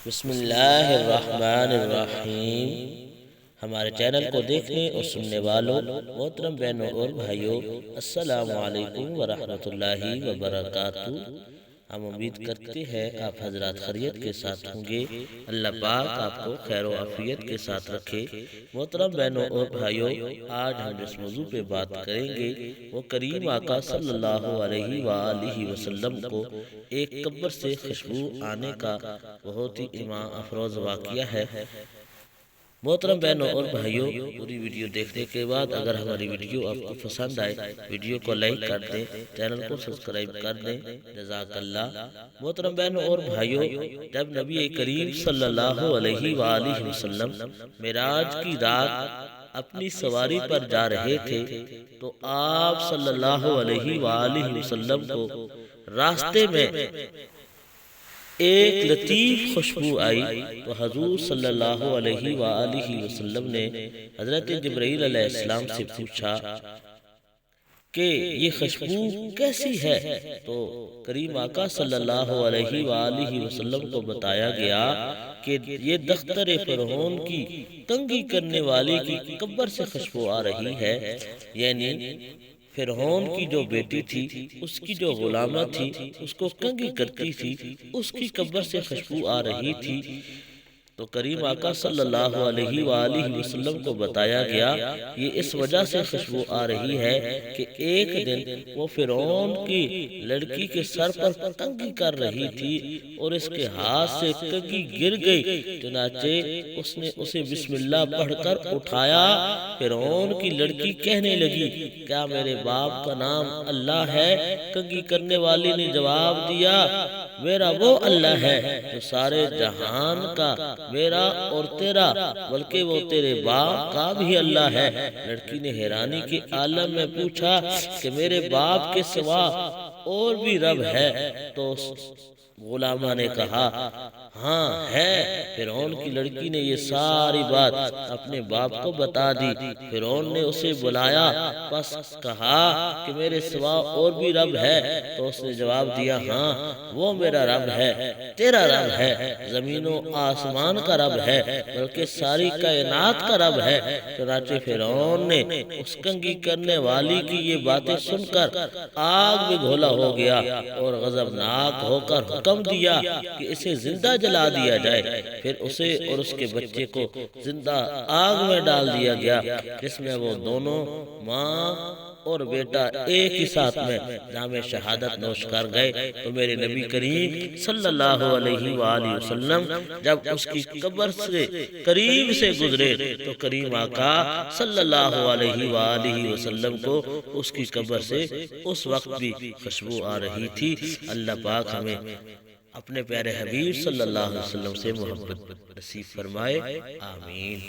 بسم اللہ الرحمن الرحیم۔ ہمارے چینل کو دیکھنے اور سننے والوں محترم بہنوں اور بھائیوں، السلام علیکم ورحمۃ اللہ وبرکاتہ۔ ہم امید کرتے ہیں آپ حضرات خیریت کے ساتھ ہوں گے۔ اللہ پاک آپ کو خیر و عافیت کے ساتھ رکھے۔ محترم بہنوں اور بھائیوں، آج ہم جس موضوع پہ بات کریں گے وہ کریم آقا صلی اللہ علیہ وآلہ وسلم کو ایک قبر سے خوشبو آنے کا بہت ہی ایمان افروز واقعہ ہے۔ محترم بہنوں اور بھائیوں، پوری ویڈیو دیکھنے کے بعد اگر ہماری ویڈیو آپ کو پسند آئے، ویڈیو کو لائک کر دیں، چینل کو سبسکرائب کر دیں، جزاک اللہ۔ محترم بہنوں اور بھائیوں، جب نبی کریم صلی اللہ علیہ وآلہ وسلم معراج کی رات اپنی سواری پر جا رہے تھے تو آپ صلی اللہ علیہ وآلہ وسلم کو راستے میں ایک لطیف خوشبو آئی تو حضور صلی اللہ علیہ وآلہ وسلم نے حضرت جبرائیل علیہ السلام سے پوچھا کہ یہ خوشبو کیسی ہے؟ تو کریم آقا صلی اللہ علیہ وآلہ وسلم کو بتایا گیا کہ یہ دختر فرعون کی کنگھی کرنے والی کی قبر سے خوشبو آ رہی ہے، یعنی فرعون کی جو بیٹی تھی، اس کی جو غلامہ تھی، اس کو کنگھی کرتی تھی، اس کی قبر سے خوشبو آ رہی تھی۔ تو کریم آقا صلی اللہ علیہ وآلہ وسلم کو بتایا گیا یہ اس وجہ سے خوشبو آ رہی ہے کہ ایک دن وہ فرعون کی لڑکی کے سر پر کنگھی کر رہی تھی اور اس کے ہاتھ سے کنگھی گر گئی، چنانچہ اس نے اسے بسم اللہ پڑھ کر اٹھایا۔ فرعون کی لڑکی کہنے لگی، کیا میرے باپ کا نام اللہ ہے؟ کنگھی کرنے والی نے جواب دیا، میرا وہ اللہ ہے جو سارے جہان کا، میرا اور تیرا، بلکہ وہ تیرے باپ کا بھی اللہ ہے۔ لڑکی نے حیرانی کے عالم میں پوچھا کہ میرے باپ کے سوا اور بھی رب ہے؟ تو غلامہ نے کہا ہاں ہے۔ فرعون کی لڑکی نے یہ ساری بات اپنے باپ کو بتا دی۔ فرعون نے اسے بلایا، پس کہا کہ میرے سوا اور بھی رب ہے؟ تو اس نے جواب دیا، ہاں وہ میرا رب ہے، تیرا رب ہے، زمین و آسمان کا رب ہے، بلکہ ساری کائنات کا رب ہے۔ چنانچہ فرعون نے اس کنگھی کرنے والی کی یہ باتیں سن کر آگ میں گھولا ہو گیا اور غضبناک ہو کر حکم دیا کہ اسے زندہ جلا دیا جائے۔ پھر اسے اور اس کے بچے کو زندہ آگ میں ڈال دیا گیا، جس میں وہ دونوں ماں اور بیٹا ایک ہی ساتھ میں جام شہادت نوش کر گئے۔ تو میرے نبی کریم صلی اللہ علیہ وآلہ وسلم جب اس کی قبر سے قریب سے گزرے تو کریم آقا صلی اللہ علیہ وآلہ وسلم کو اس کی قبر سے اس وقت بھی خوشبو آ رہی تھی۔ اللہ پاک ہمیں اپنے پیارے حبیب صلی اللہ علیہ وسلم سے محبت نصیب فرمائے، آمین۔